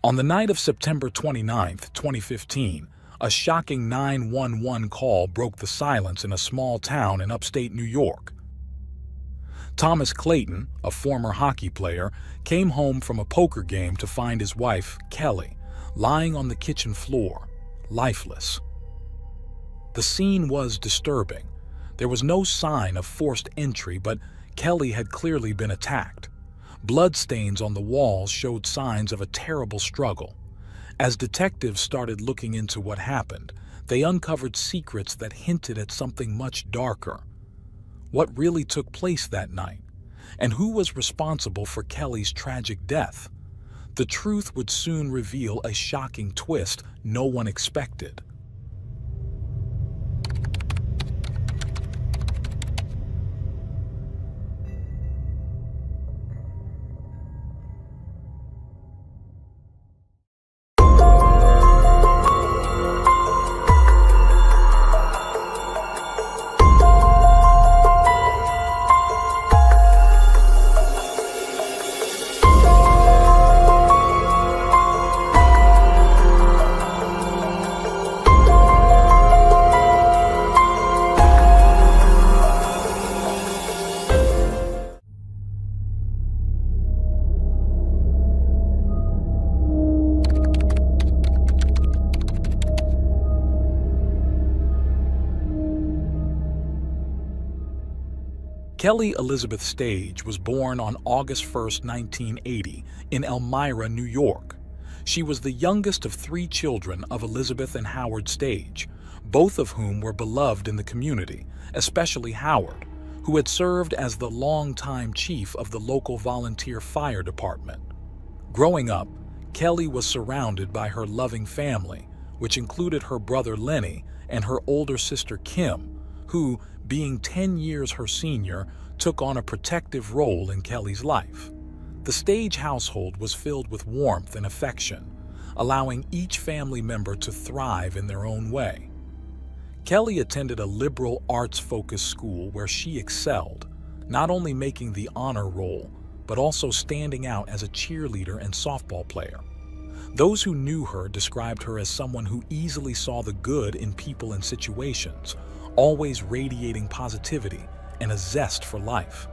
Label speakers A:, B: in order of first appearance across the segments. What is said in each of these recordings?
A: On the night of September 29th, 2015, a shocking 911 call broke the silence in a small town in upstate New York. Thomas Clayton, a former hockey player, came home from a poker game to find his wife, Kelly, lying on the kitchen floor, lifeless. The scene was disturbing. There was no sign of forced entry, but Kelly had clearly been attacked. Bloodstains on the walls showed signs of a terrible struggle. As detectives started looking into what happened, they uncovered secrets that hinted at something much darker. What really took place that night? And who was responsible for Kelly's tragic death? The truth would soon reveal a shocking twist no one expected. Kelly Elizabeth Stage was born on August 1, 1980, in Elmira, New York. She was the youngest of 3 children of Elizabeth and Howard Stage, both of whom were beloved in the community, especially Howard, who had served as the longtime chief of the local volunteer fire department. Growing up, Kelly was surrounded by her loving family, which included her brother Lenny and her older sister Kim, who, being 10 years her senior, took on a protective role in Kelly's life. The Stage household was filled with warmth and affection, allowing each family member to thrive in their own way. Kelly attended a liberal arts-focused school where she excelled, not only making the honor roll, but also standing out as a cheerleader and softball player. Those who knew her described her as someone who easily saw the good in people and situations, always radiating positivity and a zest for life.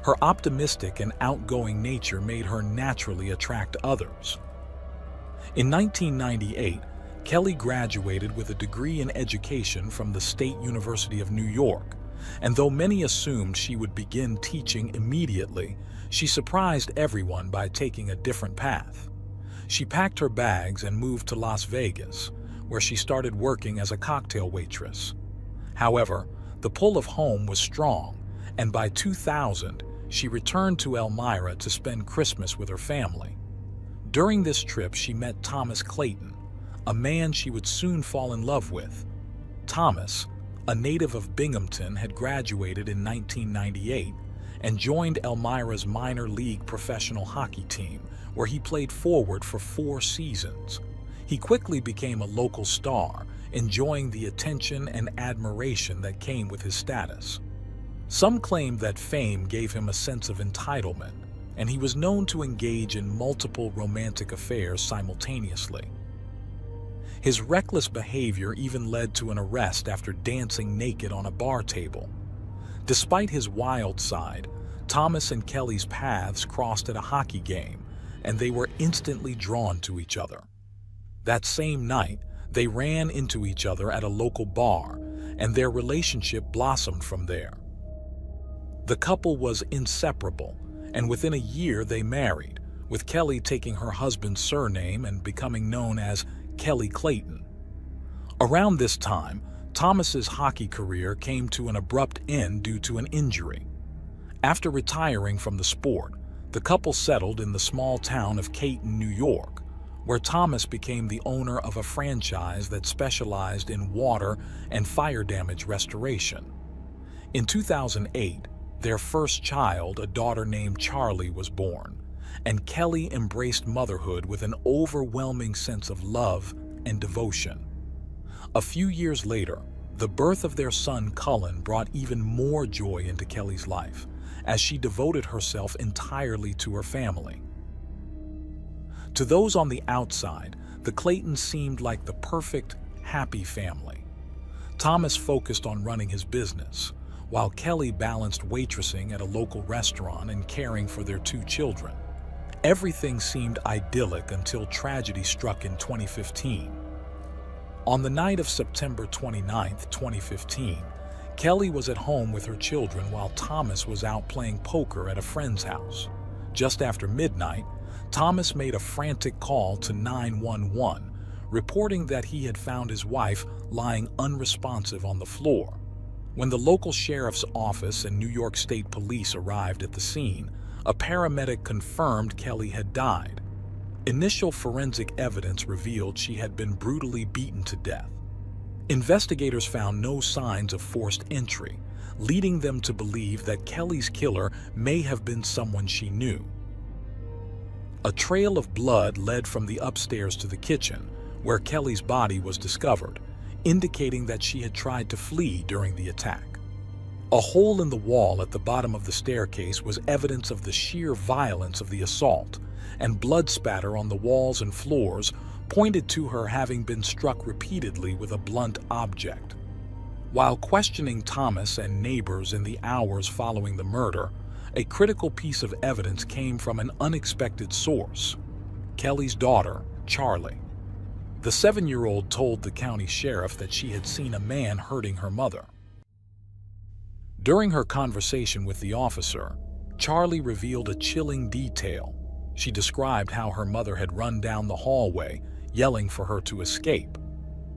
A: Her optimistic and outgoing nature made her naturally attract others. In 1998, Kelly graduated with a degree in education from the State University of New York, and though many assumed she would begin teaching immediately, she surprised everyone by taking a different path. She packed her bags and moved to Las Vegas, where she started working as a cocktail waitress. However, the pull of home was strong, and by 2000, she returned to Elmira to spend Christmas with her family. During this trip, she met Thomas Clayton, a man she would soon fall in love with. Thomas, a native of Binghamton, had graduated in 1998 and joined Elmira's minor league professional hockey team, where he played forward for 4 seasons. He quickly became a local star, enjoying the attention and admiration that came with his status. Some claimed that fame gave him a sense of entitlement, and he was known to engage in multiple romantic affairs simultaneously. His reckless behavior even led to an arrest after dancing naked on a bar table. Despite his wild side, Thomas and Kelly's paths crossed at a hockey game, and they were instantly drawn to each other. That same night, they ran into each other at a local bar, and their relationship blossomed from there. The couple was inseparable, and within a year they married, with Kelly taking her husband's surname and becoming known as Kelly Clayton. Around this time, Thomas's hockey career came to an abrupt end due to an injury. After retiring from the sport, the couple settled in the small town of Caton, New York, where Thomas became the owner of a franchise that specialized in water and fire damage restoration. In 2008, their first child, a daughter named Charlie, was born, and Kelly embraced motherhood with an overwhelming sense of love and devotion. A few years later, the birth of their son Cullen brought even more joy into Kelly's life, as she devoted herself entirely to her family. To those on the outside, the Claytons seemed like the perfect, happy family. Thomas focused on running his business, while Kelly balanced waitressing at a local restaurant and caring for their 2 children. Everything seemed idyllic until tragedy struck in 2015. On the night of September 29, 2015, Kelly was at home with her children while Thomas was out playing poker at a friend's house. Just after midnight, Thomas made a frantic call to 911, reporting that he had found his wife lying unresponsive on the floor. When the local sheriff's office and New York State Police arrived at the scene, a paramedic confirmed Kelly had died. Initial forensic evidence revealed she had been brutally beaten to death. Investigators found no signs of forced entry, leading them to believe that Kelly's killer may have been someone she knew. A trail of blood led from the upstairs to the kitchen, where Kelly's body was discovered, indicating that she had tried to flee during the attack. A hole in the wall at the bottom of the staircase was evidence of the sheer violence of the assault, and blood spatter on the walls and floors pointed to her having been struck repeatedly with a blunt object. While questioning Thomas and neighbors in the hours following the murder, a critical piece of evidence came from an unexpected source: Kelly's daughter, Charlie. The 7-year-old told the county sheriff that she had seen a man hurting her mother. During her conversation with the officer, Charlie revealed a chilling detail. She described how her mother had run down the hallway, yelling for her to escape.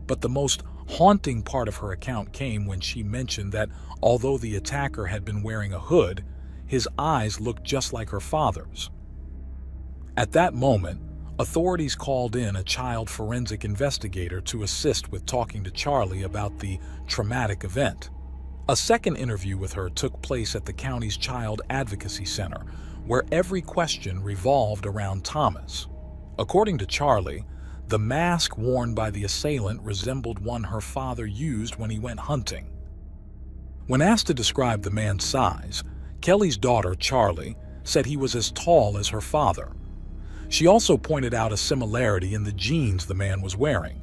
A: But the most haunting part of her account came when she mentioned that although the attacker had been wearing a hood, his eyes looked just like her father's. At that moment, authorities called in a child forensic investigator to assist with talking to Charlie about the traumatic event. A second interview with her took place at the county's Child Advocacy Center, where every question revolved around Thomas. According to Charlie, the mask worn by the assailant resembled one her father used when he went hunting. When asked to describe the man's size, Kelly's daughter, Charlie, said he was as tall as her father. She also pointed out a similarity in the jeans the man was wearing.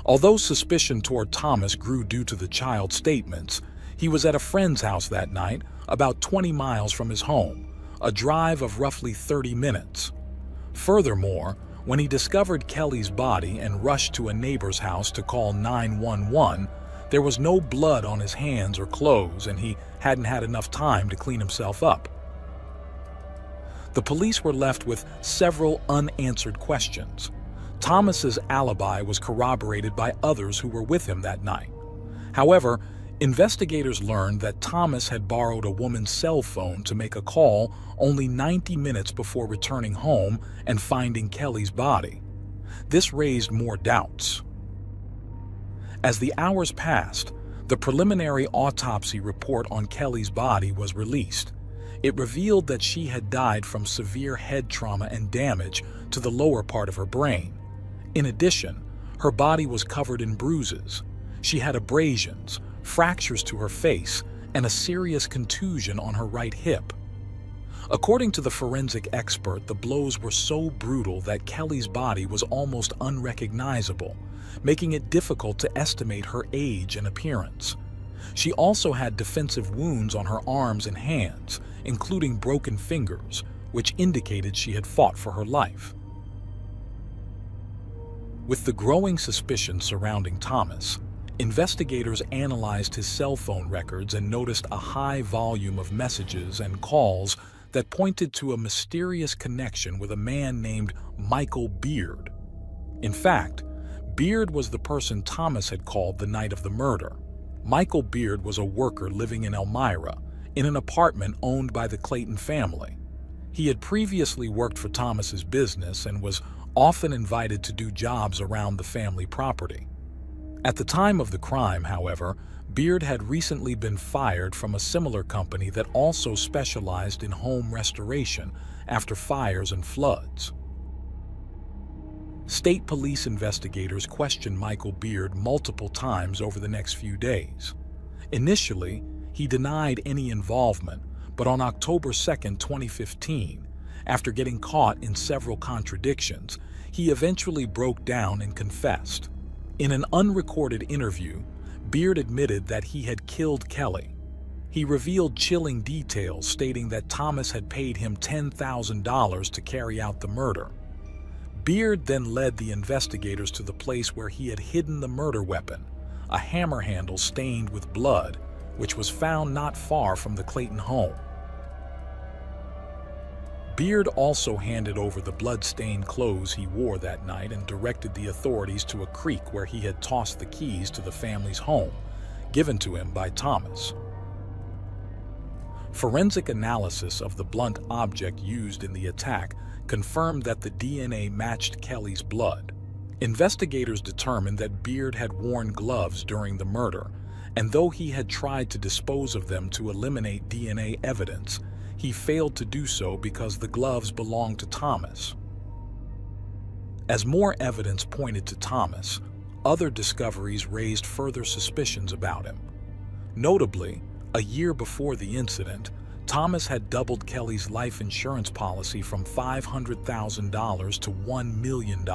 A: Although suspicion toward Thomas grew due to the child's statements, he was at a friend's house that night, about 20 miles from his home, a drive of roughly 30 minutes. Furthermore, when he discovered Kelly's body and rushed to a neighbor's house to call 911, there was no blood on his hands or clothes, and he hadn't had enough time to clean himself up. The police were left with several unanswered questions. Thomas's alibi was corroborated by others who were with him that night. However, investigators learned that Thomas had borrowed a woman's cell phone to make a call only 90 minutes before returning home and finding Kelly's body. This raised more doubts. As the hours passed, the preliminary autopsy report on Kelly's body was released. It revealed that she had died from severe head trauma and damage to the lower part of her brain. In addition, her body was covered in bruises. She had abrasions, fractures to her face, and a serious contusion on her right hip. According to the forensic expert, the blows were so brutal that Kelly's body was almost unrecognizable, making it difficult to estimate her age and appearance. She also had defensive wounds on her arms and hands, including broken fingers, which indicated she had fought for her life. With the growing suspicion surrounding Thomas, investigators analyzed his cell phone records and noticed a high volume of messages and calls that pointed to a mysterious connection with a man named Michael Beard. In fact, Beard was the person Thomas had called the night of the murder. Michael Beard was a worker living in Elmira, in an apartment owned by the Clayton family. He had previously worked for Thomas's business and was often invited to do jobs around the family property. At the time of the crime, however, Beard had recently been fired from a similar company that also specialized in home restoration after fires and floods. State police investigators questioned Michael Beard multiple times over the next few days. Initially, he denied any involvement, but on October 2, 2015, After getting caught in several contradictions, he eventually broke down and confessed. In an unrecorded interview, Beard admitted that he had killed Kelly. He revealed chilling details, stating that Thomas had paid him $10,000 to carry out the murder. Beard then led the investigators to the place where he had hidden the murder weapon, a hammer handle stained with blood, which was found not far from the Clayton home. Beard also handed over the blood-stained clothes he wore that night and directed the authorities to a creek where he had tossed the keys to the family's home, given to him by Thomas. Forensic analysis of the blunt object used in the attack confirmed that the DNA matched Kelly's blood. Investigators determined that Beard had worn gloves during the murder, and though he had tried to dispose of them to eliminate DNA evidence, he failed to do so because the gloves belonged to Thomas. As more evidence pointed to Thomas, other discoveries raised further suspicions about him. Notably, a year before the incident, Thomas had doubled Kelly's life insurance policy from $500,000 to $1 million.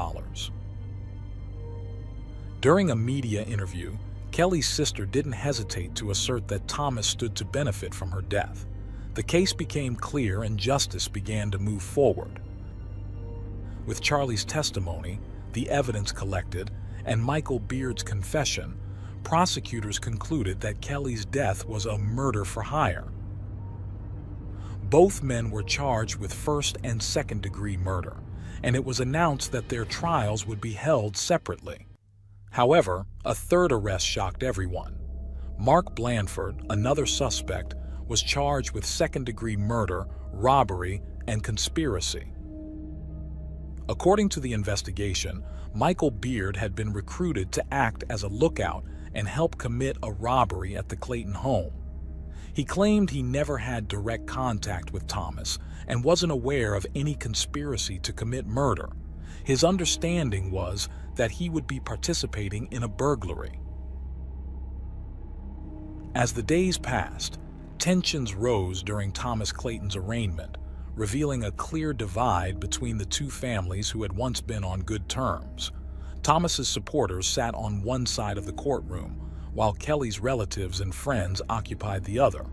A: During a media interview, Kelly's sister didn't hesitate to assert that Thomas stood to benefit from her death. The case became clear and justice began to move forward. With Charlie's testimony, the evidence collected, and Michael Beard's confession, prosecutors concluded that Kelly's death was a murder for hire. Both men were charged with first and second-degree murder, and it was announced that their trials would be held separately. However, a third arrest shocked everyone. Mark Blandford, another suspect, was charged with second-degree murder, robbery, and conspiracy. According to the investigation, Michael Beard had been recruited to act as a lookout and help commit a robbery at the Clayton home. He claimed he never had direct contact with Thomas and wasn't aware of any conspiracy to commit murder. His understanding was that he would be participating in a burglary. As the days passed, tensions rose during Thomas Clayton's arraignment, revealing a clear divide between the two families who had once been on good terms. Thomas's supporters sat on one side of the courtroom, while Kelly's relatives and friends occupied the other.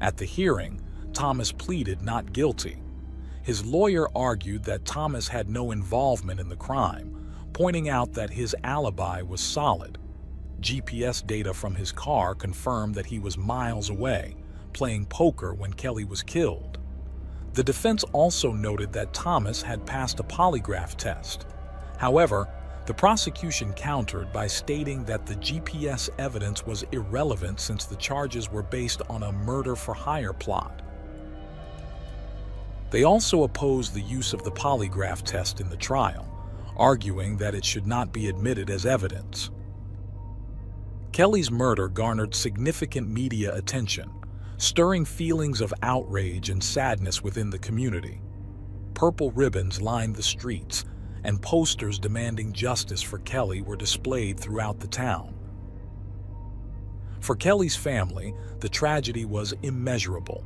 A: At the hearing, Thomas pleaded not guilty. His lawyer argued that Thomas had no involvement in the crime, pointing out that his alibi was solid. GPS data from his car confirmed that he was miles away, playing poker when Kelly was killed. The defense also noted that Thomas had passed a polygraph test. However, the prosecution countered by stating that the GPS evidence was irrelevant since the charges were based on a murder-for-hire plot. They also opposed the use of the polygraph test in the trial, arguing that it should not be admitted as evidence. Kelly's murder garnered significant media attention, stirring feelings of outrage and sadness within the community. Purple ribbons lined the streets, and posters demanding justice for Kelly were displayed throughout the town. For Kelly's family, the tragedy was immeasurable.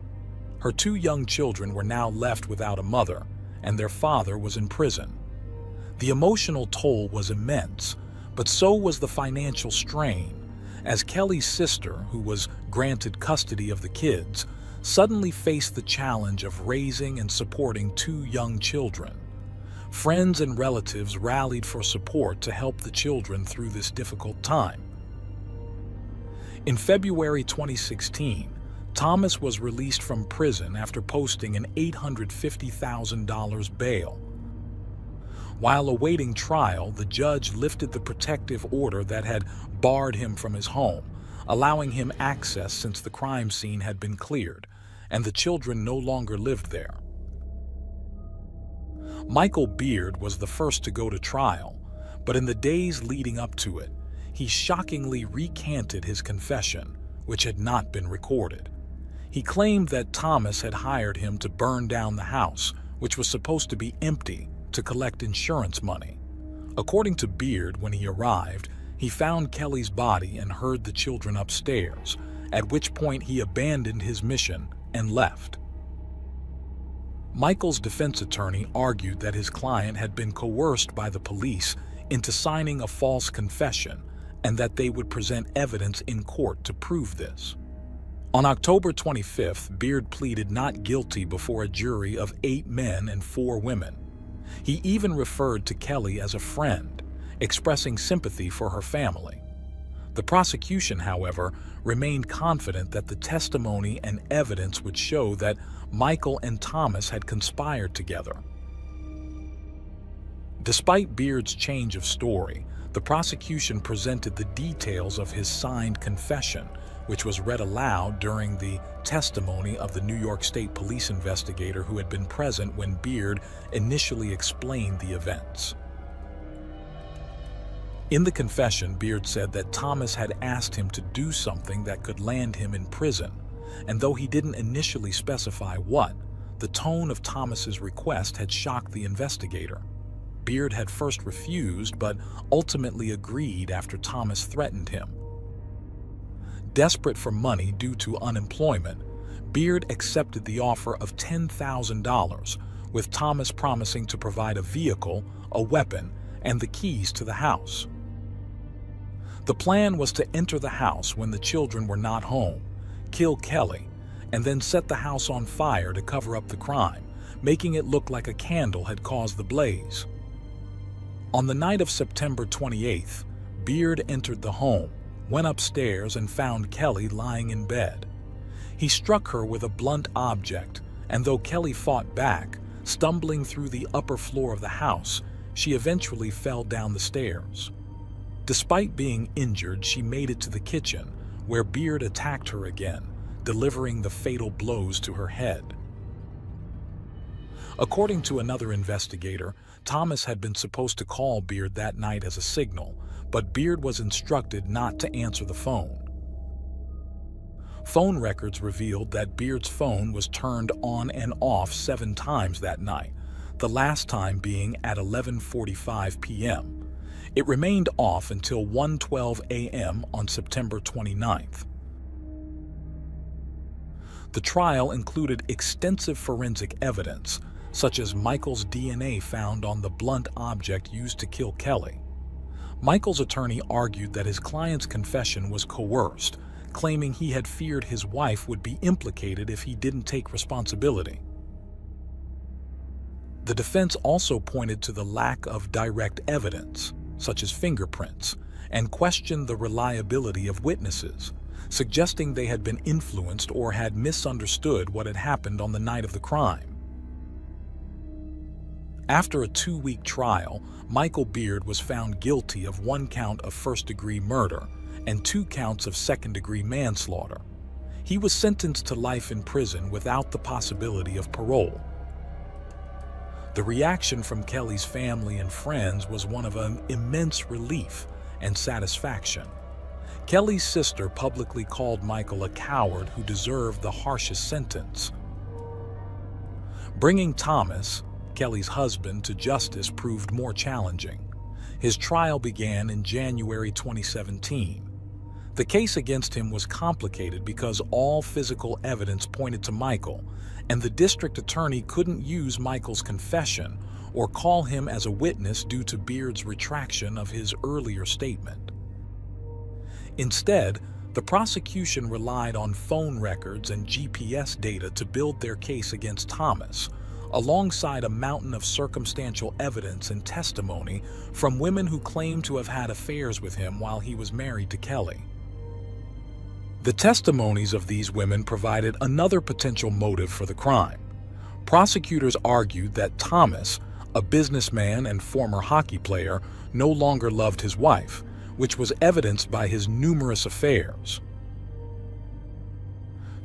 A: Her two young children were now left without a mother, and their father was in prison. The emotional toll was immense, but so was the financial strain, as Kelly's sister, who was granted custody of the kids, suddenly faced the challenge of raising and supporting two young children. Friends and relatives rallied for support to help the children through this difficult time. In February 2016, Thomas was released from prison after posting an $850,000 bail. While awaiting trial, the judge lifted the protective order that had barred him from his home, allowing him access since the crime scene had been cleared, and the children no longer lived there. Michael Beard was the first to go to trial, but in the days leading up to it, he shockingly recanted his confession, which had not been recorded. He claimed that Thomas had hired him to burn down the house, which was supposed to be empty, to collect insurance money. According to Beard, when he arrived, he found Kelly's body and heard the children upstairs, at which point he abandoned his mission and left. Michael's defense attorney argued that his client had been coerced by the police into signing a false confession and that they would present evidence in court to prove this. On October 25th, Beard pleaded not guilty before a jury of 8 men and 4 women. He even referred to Kelly as a friend, expressing sympathy for her family. The prosecution, however, remained confident that the testimony and evidence would show that Michael and Thomas had conspired together. Despite Beard's change of story, the prosecution presented the details of his signed confession, which was read aloud during the testimony of the New York State Police investigator who had been present when Beard initially explained the events. In the confession, Beard said that Thomas had asked him to do something that could land him in prison, and though he didn't initially specify what, the tone of Thomas's request had shocked the investigator. Beard had first refused, but ultimately agreed after Thomas threatened him. Desperate for money due to unemployment, Beard accepted the offer of $10,000, with Thomas promising to provide a vehicle, a weapon, and the keys to the house. The plan was to enter the house when the children were not home, kill Kelly, and then set the house on fire to cover up the crime, making it look like a candle had caused the blaze. On the night of September 28th, Beard entered the home, went upstairs, and found Kelly lying in bed. He struck her with a blunt object, and though Kelly fought back, stumbling through the upper floor of the house, she eventually fell down the stairs. Despite being injured, she made it to the kitchen, where Beard attacked her again, delivering the fatal blows to her head. According to another investigator, Thomas had been supposed to call Beard that night as a signal, but Beard was instructed not to answer the phone. Phone records revealed that Beard's phone was turned on and off 7 times that night, the last time being at 11:45 p.m. It remained off until 1:12 a.m. on September 29th. The trial included extensive forensic evidence, such as Michael's DNA found on the blunt object used to kill Kelly. Michael's attorney argued that his client's confession was coerced, claiming he had feared his wife would be implicated if he didn't take responsibility. The defense also pointed to the lack of direct evidence, such as fingerprints, and questioned the reliability of witnesses, suggesting they had been influenced or had misunderstood what had happened on the night of the crime. After a 2-week trial, Michael Beard was found guilty of 1 count of first-degree murder and 2 counts of second-degree manslaughter. He was sentenced to life in prison without the possibility of parole. The reaction from Kelly's family and friends was one of an immense relief and satisfaction. Kelly's sister publicly called Michael a coward who deserved the harshest sentence. Bringing Thomas, Kelly's husband, to justice proved more challenging. His trial began in January 2017. The case against him was complicated because all physical evidence pointed to Michael, and the district attorney couldn't use Michael's confession or call him as a witness due to Beard's retraction of his earlier statement. Instead, the prosecution relied on phone records and GPS data to build their case against Thomas, alongside a mountain of circumstantial evidence and testimony from women who claimed to have had affairs with him while he was married to Kelly. The testimonies of these women provided another potential motive for the crime. Prosecutors argued that Thomas, a businessman and former hockey player, no longer loved his wife, which was evidenced by his numerous affairs.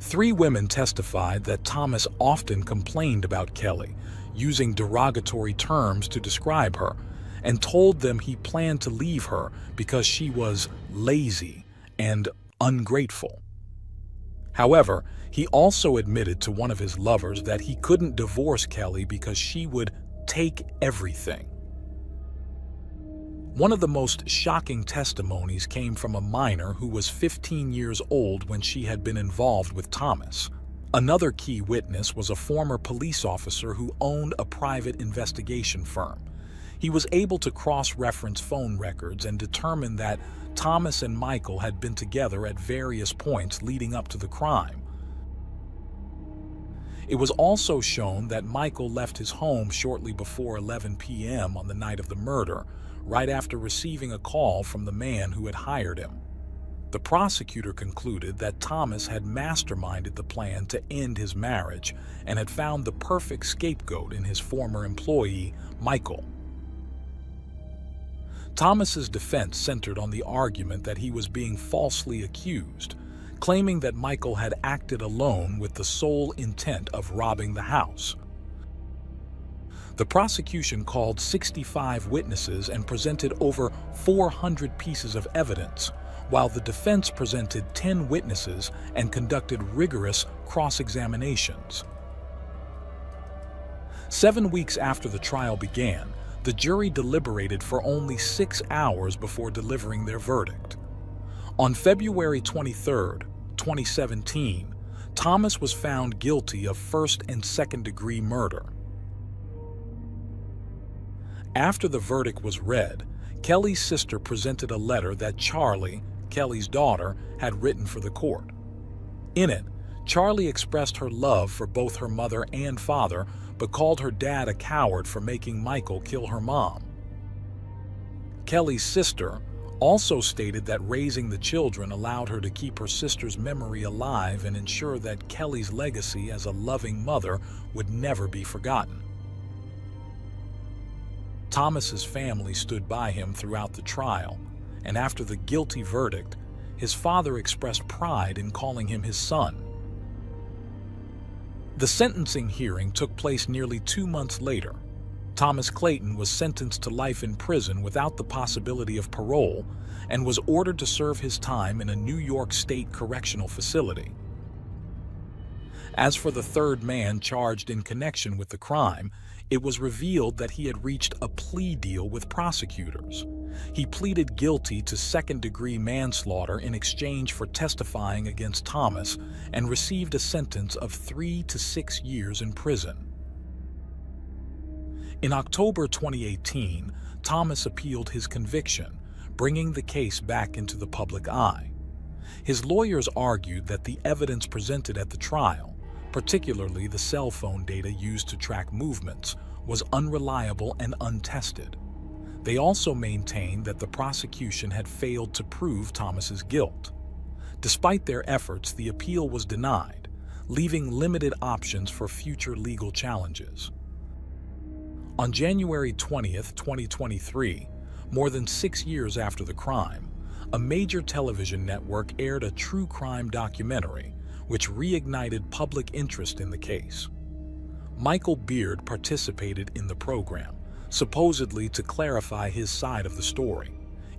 A: 3 women testified that Thomas often complained about Kelly, using derogatory terms to describe her, and told them he planned to leave her because she was lazy and ungrateful. However, he also admitted to one of his lovers that he couldn't divorce Kelly because she would take everything. One of the most shocking testimonies came from a minor who was 15 years old when she had been involved with Thomas. Another key witness was a former police officer who owned a private investigation firm. He was able to cross-reference phone records and determine that Thomas and Michael had been together at various points leading up to the crime. It was also shown that Michael left his home shortly before 11 p.m. on the night of the murder, right after receiving a call from the man who had hired him. The prosecutor concluded that Thomas had masterminded the plan to end his marriage and had found the perfect scapegoat in his former employee, Michael. Thomas's defense centered on the argument that he was being falsely accused, claiming that Michael had acted alone with the sole intent of robbing the house. The prosecution called 65 witnesses and presented over 400 pieces of evidence, while the defense presented 10 witnesses and conducted rigorous cross-examinations. 7 weeks after the trial began, the jury deliberated for only 6 hours before delivering their verdict. On February 23, 2017, Thomas was found guilty of first and second-degree murder. After the verdict was read, Kelly's sister presented a letter that Charlie, Kelly's daughter, had written for the court. In it, Charlie expressed her love for both her mother and father, but called her dad a coward for making Michael kill her mom. Kelly's sister also stated that raising the children allowed her to keep her sister's memory alive and ensure that Kelly's legacy as a loving mother would never be forgotten. Thomas's family stood by him throughout the trial, and after the guilty verdict, his father expressed pride in calling him his son. The sentencing hearing took place nearly 2 months later. Thomas Clayton was sentenced to life in prison without the possibility of parole and was ordered to serve his time in a New York State correctional facility. As for the third man charged in connection with the crime, it was revealed that he had reached a plea deal with prosecutors. He pleaded guilty to second-degree manslaughter in exchange for testifying against Thomas and received a sentence of 3 to 6 years in prison. In October 2018, Thomas appealed his conviction, bringing the case back into the public eye. His lawyers argued that the evidence presented at the trial, particularly the cell phone data used to track movements, was unreliable and untested. They also maintained that the prosecution had failed to prove Thomas's guilt. Despite their efforts, the appeal was denied, leaving limited options for future legal challenges. On January 20, 2023, more than 6 years after the crime, a major television network aired a true crime documentary which reignited public interest in the case. Michael Beard participated in the program, supposedly to clarify his side of the story.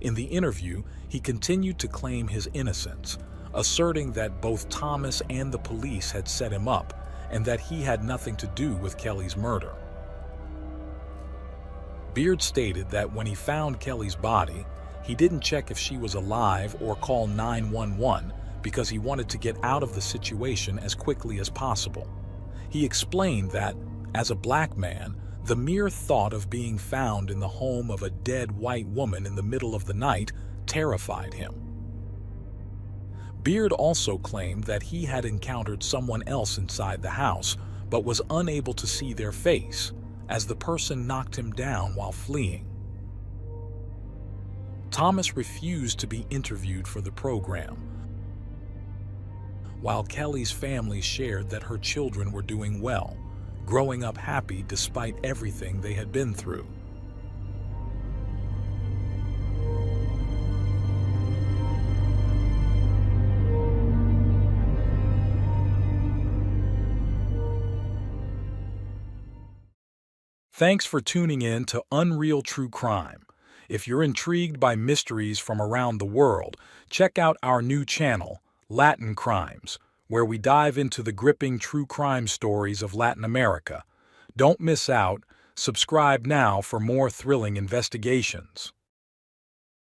A: In the interview, he continued to claim his innocence, asserting that both Thomas and the police had set him up and that he had nothing to do with Kelly's murder. Beard stated that when he found Kelly's body, he didn't check if she was alive or call 911 because he wanted to get out of the situation as quickly as possible. He explained that, as a black man, the mere thought of being found in the home of a dead white woman in the middle of the night terrified him. Beard also claimed that he had encountered someone else inside the house, but was unable to see their face, as the person knocked him down while fleeing. Thomas refused to be interviewed for the program, while Kelly's family shared that her children were doing well, growing up happy despite everything they had been through. Thanks for tuning in to Unreal True Crime. If you're intrigued by mysteries from around the world, check out our new channel, Latin Crimes, where we dive into the gripping true crime stories of Latin America. Don't miss out. Subscribe now for more thrilling investigations.